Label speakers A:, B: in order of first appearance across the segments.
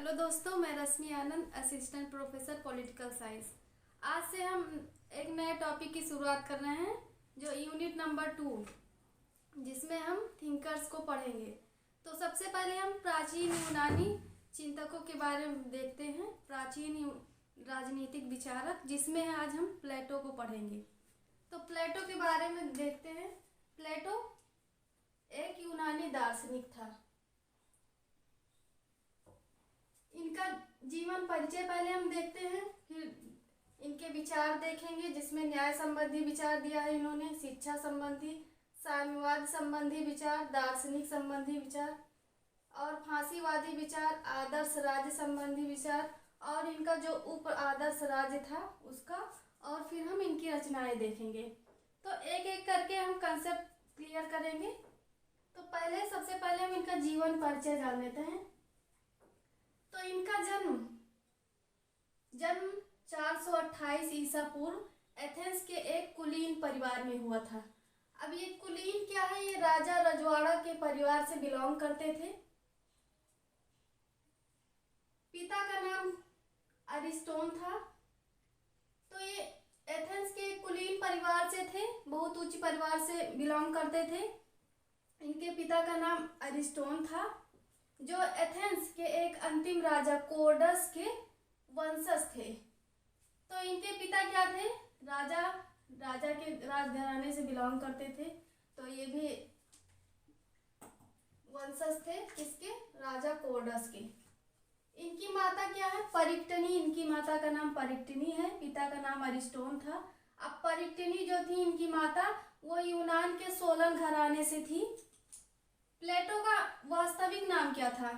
A: Hello दोस्तों, मैं रश्मि आनंद, assistant professor political science. आज से हम एक नए टॉपिक की शुरुआत कर रहे हैं, जो यूनिट नंबर 2, जिसमें हम थिंकर्स को पढ़ेंगे। तो सबसे पहले हम प्राचीन यूनानी चिंतकों के बारे में देखते हैं, प्राचीन राजनीतिक विचारक, जिसमें आज हम प्लेटो को पढ़ेंगे। तो प्लेटो के बारे में देखते हैं। प्लेटो एक यूनानी दार्शनिक था। इनका जीवन परिचय पहले हम देखते हैं, फिर इनके विचार देखेंगे, जिसमें न्याय संबंधी विचार दिया है इन्होंने, शिक्षा संबंधी, साम्यवाद संबंधी विचार, दार्शनिक संबंधी विचार और फांसीवादी विचार, आदर्श राज्य संबंधी विचार और इनका जो उप आदर्श राज्य था उसका, और फिर हम इनकी रचनाएं देखेंगे। तो एक एक करके हम कंसेप्ट क्लियर करेंगे। तो सबसे पहले हम इनका जीवन परिचय जान लेते हैं। तो इनका जन्म 428 ईसा पूर्व एथेंस के एक कुलीन परिवार में हुआ था। अब ये कुलीन क्या है? ये राजा रजवाड़ा के परिवार से बिलोंग करते थे। पिता का नाम अरिस्टोन था। तो ये एथेंस के कुलीन परिवार से थे, बहुत उच्च परिवार से बिलोंग करते थे। इनके पिता का नाम अरिस्टोन था, जो एथेंस के एक अंतिम राजा कोरडस के वंशज थे। तो इनके पिता क्या थे? राजा के राजघराने से बिलोंग करते थे। तो ये भी वंशज थे किसके? राजा कोरडस के। इनकी माता क्या है? परिक्टनी। इनकी माता का नाम परिक्टनी है, पिता का नाम अरिस्टोन था। अब परिक्टनी जो थी इनकी माता, वो यूनान के सोलन घराने से थी। प्लेटो का वास्तविक नाम क्या था?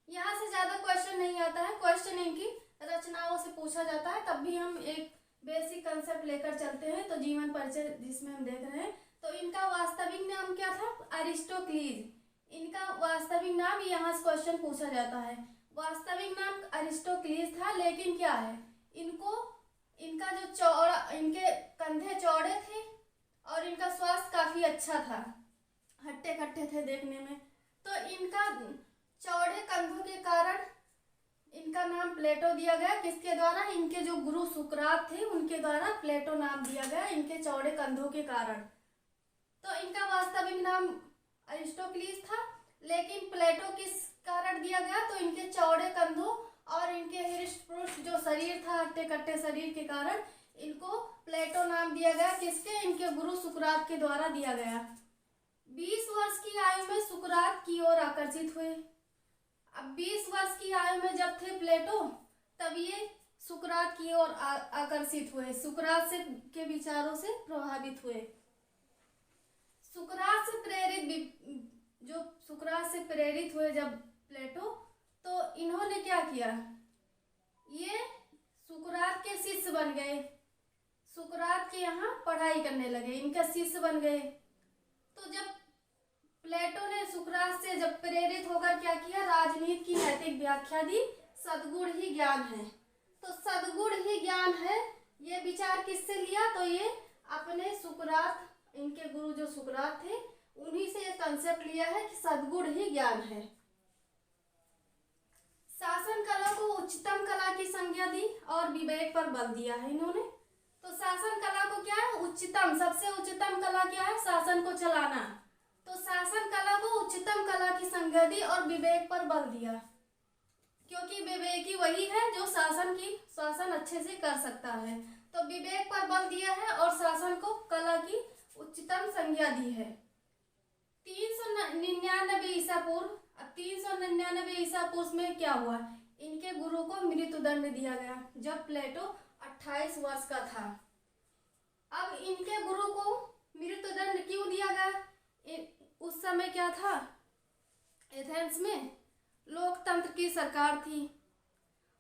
A: यहाँ से ज्यादा क्वेश्चन नहीं आता है, क्वेश्चन इनकी रचनाओं से पूछा जाता है। तब भी हम एक बेसिक कंसेप्ट लेकर चलते हैं। तो जीवन परिचय जिसमें हम देख रहे हैं, तो इनका वास्तविक नाम क्या था? अरिस्टोक्लीज। इनका वास्तविक नाम, यहाँ से क्वेश्चन पूछा जाता है। वास्तविक नाम अरिस्टोक्लीज था, लेकिन क्या है, इनका जो इनके कंधे चौड़े थे और इनका स्वास्थ्य काफी अच्छा था, हट्टे कट्टे थे देखने में। तो इनका चौड़े कंधों के कारण इनका नाम प्लेटो दिया गया। किसके द्वारा? इनके जो गुरु सुकरात थे उनके द्वारा प्लेटो नाम दिया गया, इनके चौड़े कंधों के कारण। तो इनका वास्तविक नाम अरिस्टोक्लीज था, लेकिन प्लेटो किस कारण दिया गया? तो इनके चौड़े कंधों और इनके हृष्ट पुष्ट जो शरीर था, हट्टे कट्टे शरीर के कारण इनको प्लेटो नाम दिया गया। किसके? इनके गुरु सुकरात के द्वारा दिया गया। 20 वर्ष की आयु में सुकरात की ओर आकर्षित हुए। अब 20 वर्ष की आयु में जब थे प्लेटो, तब ये सुकरात की ओर आकर्षित हुए, सुकरात से के विचारों से प्रभावित हुए। सुकरात से प्रेरित हुए जब प्लेटो, तो इन्होंने क्या किया? ये सुकरात के शिष्य बन गए, सुकरात के यहाँ पढ़ाई करने लगे, इनका शिष्य बन गए। तो जब प्लेटो ने सुकरात से जब प्रेरित होकर क्या किया? राजनीति की नैतिक व्याख्या दी, सद्गुण ही ज्ञान है। तो सद्गुण ही ज्ञान है, ये विचार किससे लिया? तो ये अपने सुकरात, इनके गुरु जो सुकरात थे, उन्हीं से ये कंसेप्ट लिया है कि सद्गुण ही ज्ञान है। शासन कला को उच्चतम कला की संज्ञा दी और विवेक पर बल दिया है इन्होंने। तो शासन कला को क्या है? उच्चतम, सबसे उच्चतम कला क्या है? शासन को चलाना। तो शासन कला को उच्चतम कला की संज्ञा दी और विवेक पर बल दिया, क्योंकि विवेकी वही है जो शासन अच्छे से कर सकता है। तो विवेक पर बल दिया है और शासन को कला की उच्चतम संज्ञा दी है। 399 ईसा पूर्व। अब 399 ईसा पूर्व में क्या हुआ? इनके गुरु को मृत्युदंड दिया गया, जब प्लेटो 28 वर्ष का था। अब इनके गुरु को मृत्युदंड क्यों दिया गया? उस समय क्या था? एथेंस में लोकतंत्र की सरकार थी,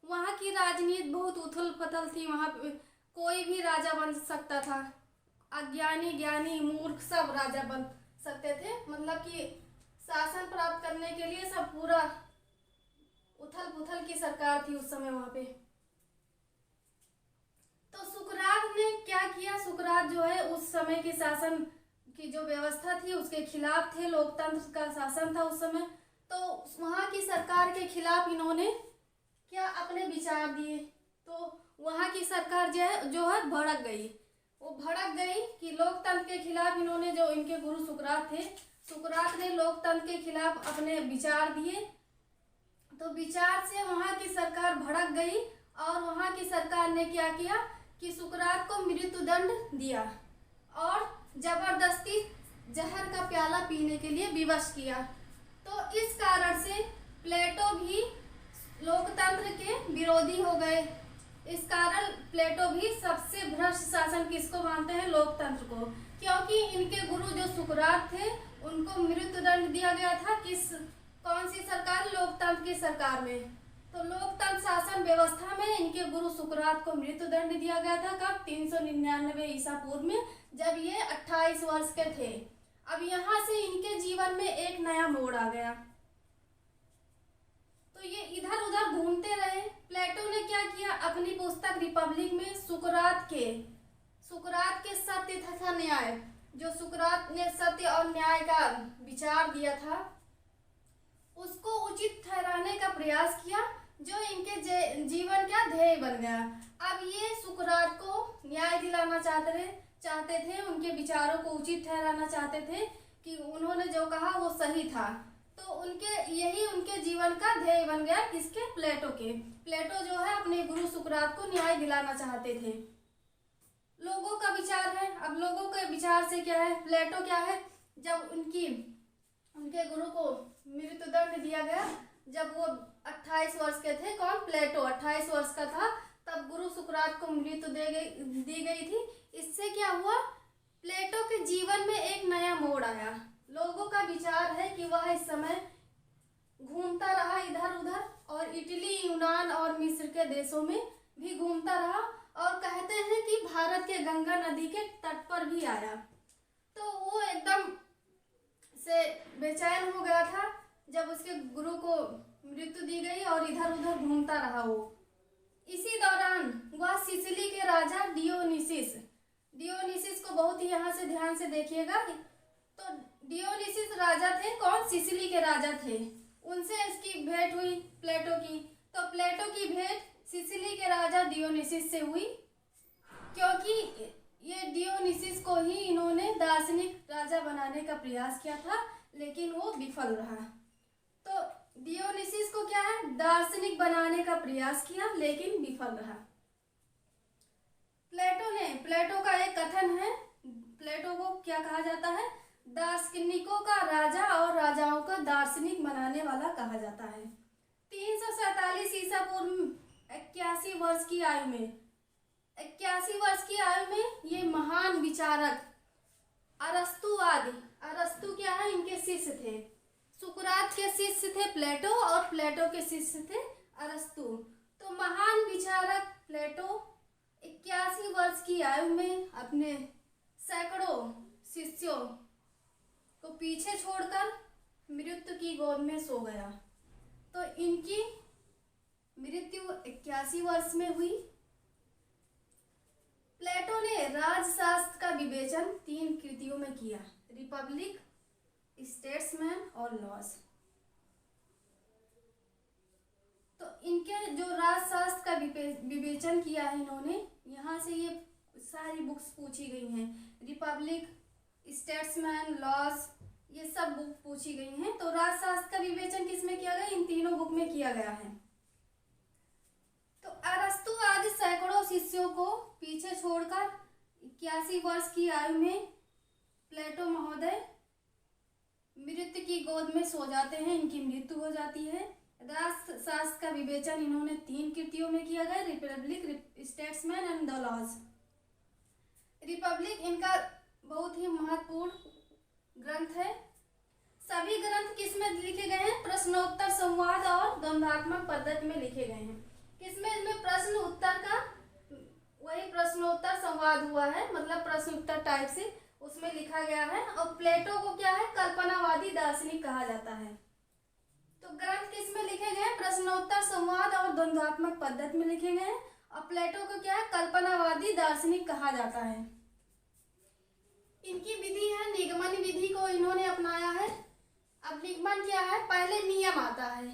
A: वहाँ की राजनीति बहुत उथल पुथल थी। वहाँ पे कोई भी राजा बन सकता था, अज्ञानी, ज्ञानी, मूर्ख सब राजा बन सकते थे। मतलब कि शासन प्राप्त करने के लिए सब पूरा उथल पुथल की सरकार थी उस समय वहाँ पे। तो सुकरात ने क्या किया? सुकरात जो है उस समय के शासन की जो व्यवस्था थी उसके खिलाफ थे, लोकतंत्र का शासन था उस समय। तो वहाँ की सरकार के खिलाफ इन्होंने क्या अपने विचार दिए। तो वहाँ की सरकार जो है भड़क गई। वो भड़क गई कि लोकतंत्र के खिलाफ इन्होंने, जो इनके गुरु सुकरात थे, सुकरात ने लोकतंत्र के खिलाफ अपने विचार दिए। तो विचार से वहाँ की सरकार भड़क गई और वहाँ की सरकार ने क्या किया कि सुकरात को मृत्युदंड दिया और जबरदस्ती जहर का प्याला पीने के लिए विवश किया। तो इस कारण से प्लेटो भी लोकतंत्र के विरोधी हो गए। इस कारण प्लेटो भी सबसे भ्रष्ट शासन किसको मानते हैं, लोकतंत्र को, क्योंकि इनके गुरु जो सुकरात थे उनको मृत्युदंड दिया गया था कौन सी सरकार, लोकतंत्र की सरकार में। तो लोकतंत्र शासन व्यवस्था में इनके गुरु सुकरात को मृत्युदंड दिया गया था कब, 399 ईसा पूर्व में, जब ये 28 वर्ष के थे। अब यहाँ से इनके जीवन में एक नया मोड़ आ गया। तो ये इधर उधर घूमते रहे। प्लेटो ने क्या किया, अपनी पुस्तक रिपब्लिक में सुकरात के सत्य तथा न्याय, जो सुकरात ने सत्य और न्याय का विचार दिया था, उसको उचित ठहराने का प्रयास किया, जो इनके जीवन का ध्येय बन गया। अब ये सुकरात को न्याय दिलाना चाहते थे, उनके विचारों को उचित ठहराना चाहते थे कि उन्होंने जो कहा वो सही था। तो यही उनके जीवन का ध्येय बन गया, किसके, प्लेटो के। प्लेटो जो है अपने गुरु सुकरात को न्याय दिलाना चाहते थे। लोगों का विचार है, अब लोगों के विचार से क्या है, प्लेटो क्या है, जब उनके गुरु को मृत्युदंड दिया गया, जब वो 28 वर्ष के थे, कौन, प्लेटो 28 वर्ष का था, तब गुरु सुकरात को मृत्यु दी गई थी। इससे क्या हुआ, प्लेटो के जीवन में एक नया मोड़ आया। लोगों का विचार है कि वह इस समय घूमता रहा इधर उधर, और इटली, यूनान और मिस्र के देशों में भी घूमता रहा, और कहते हैं कि भारत के गंगा नदी के तट पर भी आया। तो वो एकदम से बेचैन हो गया था जब उसके गुरु को मृत्यु दी गई, और इधर उधर घूमता रहा वो। इसी दौरान वह सिसिली के राजा डियोनिसिस को बहुत ही यहाँ से ध्यान से देखिएगा। तो डियोनिसिस राजा थे, कौन, सिसिली के राजा थे। उनसे इसकी भेंट हुई प्लेटो की। तो प्लेटो की भेंट सिसिली के राजा डियोनिसिस से हुई, क्योंकि ये डियोनिसिस को ही इन्होंने दार्शनिक राजा बनाने का प्रयास किया था, लेकिन वो विफल रहा। तो डियोनिसिस को क्या है, दार्शनिक बनाने का प्रयास किया, लेकिन विफल रहा। प्लेटो का एक कथन है, प्लेटो को क्या कहा जाता है, दार्शनिकों का राजा और राजाओं का दार्शनिक बनाने वाला कहा जाता है। 347 ईसा पूर्व 81 वर्ष की आयु में ये महान विचारक अरस्तु क्या है, इनके शिष्य थे। सुकरात के शिष्य थे प्लेटो, और प्लेटो के शिष्य थे अरस्तु। तो महान विचारक प्लेटो 81 वर्ष की आयु में अपने सैकड़ों शिष्यों को पीछे छोड़कर मृत्यु की गोद में सो गया। तो इनकी मृत्यु 81 वर्ष में हुई। प्लेटो ने राजशास्त्र का विवेचन 3 कृतियों में किया, रिपब्लिक, स्टेट्समैन और लॉज। तो इनके जो राजशास्त्र का विवेचन किया है इन्होंने, यहाँ से ये सारी बुक्स पूछी गई हैं, रिपब्लिक, स्टेट्समैन, लॉज, ये सब बुक पूछी गई हैं। तो राजशास्त्र का विवेचन किसमें किया गया, इन तीनों बुक में किया गया है। तो अरस्तु आदि सैकड़ों शिष्यों को पीछे छोड़कर 81 वर्ष की आयु में प्लेटो महोदय मृत्यु की गोद में सो जाते हैं, इनकी मृत्यु हो जाती है। राजशास्त्र का विवेचन इन्होंने 3 कृतियों में किया गया, Republic, Statesman and the Laws. Republic इनका बहुत ही महत्वपूर्ण ग्रंथ है। सभी ग्रंथ किसमें लिखे गए हैं, प्रश्नोत्तर संवाद और द्वंद्वात्मक पद्धति में लिखे गए हैं। किसमें, इसमें प्रश्न उत्तर का वही प्रश्नोत्तर संवाद हुआ है, मतलब प्रश्न उत्तर टाइप से उसमें लिखा गया है। और प्लेटो को क्या है, कल्पनावादी दार्शनिक कहा जाता है। तो ग्रंथ किसमें लिखे गए, प्रश्नोत्तर संवाद और द्वंद्वात्मक पद्धति में लिखे गए। और प्लेटो को क्या है, कल्पनावादी दार्शनिक कहा जाता है। इनकी विधि है निगमन विधि को इन्होंने अपनाया है। अब निगमन क्या है, पहले नियम आता है,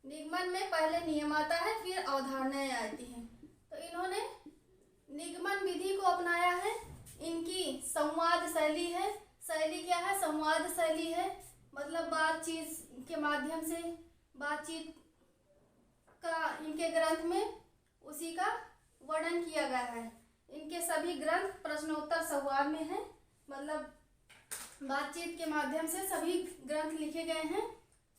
A: निगमन में पहले नियम आता है, फिर अवधारणाएं आती हैं। तो इन्होंने निगमन विधि को अपनाया है। इनकी संवाद शैली है। शैली क्या है? संवाद शैली है, मतलब बातचीत के माध्यम से बातचीत का इनके ग्रंथ में उसी का वर्णन किया गया है। इनके सभी ग्रंथ प्रश्नोत्तर संवाद में है, मतलब बातचीत के माध्यम से सभी ग्रंथ लिखे गए हैं।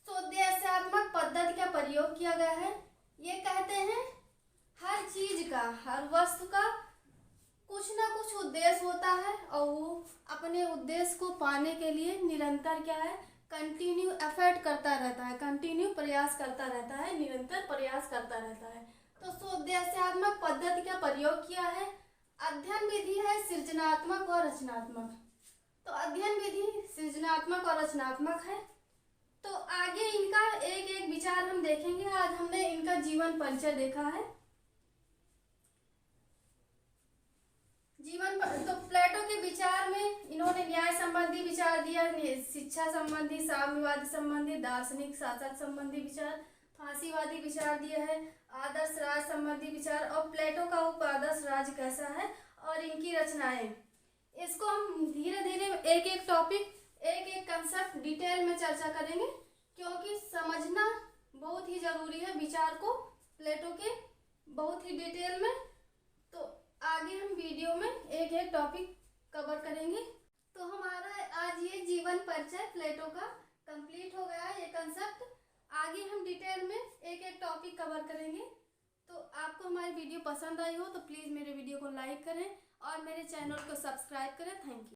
A: शोध्यात्मक पद्धति का प्रयोग किया गया है। ये कहते हैं हर चीज का, हर वस्तु का कुछ ना कुछ उद्देश्य होता है और वो अपने उद्देश्य को पाने के लिए निरंतर क्या है? कंटिन्यू एफर्ट करता रहता है, कंटिन्यू प्रयास करता रहता है, निरंतर प्रयास करता रहता है। तो शोध्यात्मक पद्धति का प्रयोग किया है। अध्ययन विधि है सृजनात्मक और रचनात्मक। तो अध्ययन विधि सृजनात्मक और रचनात्मक है। तो आगे इनका एक एक विचार हम देखेंगे। आज हमने इनका जीवन परिचय देखा है। तो प्लेटो के विचार में इन्होंने न्याय संबंधी विचार दिया, शिक्षा संबंधी, साम्यवादी संबंधी, दार्शनिक शासक संबंधी विचार, फांसीवादी विचार दिया है, आदर्श राज संबंधी विचार और प्लेटो का उपआदर्श राज कैसा है और इनकी रचनाएं। इसको हम धीरे धीरे एक एक टॉपिक, एक एक कंसेप्ट डिटेल में चर्चा करेंगे, क्योंकि समझना बहुत ही जरूरी है विचार को प्लेटो के बहुत ही डिटेल में। तो आगे हम वीडियो में एक एक टॉपिक कवर करेंगे। तो हमारा आज ये जीवन परिचय प्लेटो का कंप्लीट हो गया है, ये कंसेप्ट। आगे हम डिटेल में एक एक टॉपिक कवर करेंगे। तो आपको हमारी वीडियो पसंद आई हो तो प्लीज़ मेरे वीडियो को लाइक करें और मेरे चैनल को सब्सक्राइब करें। Thank you.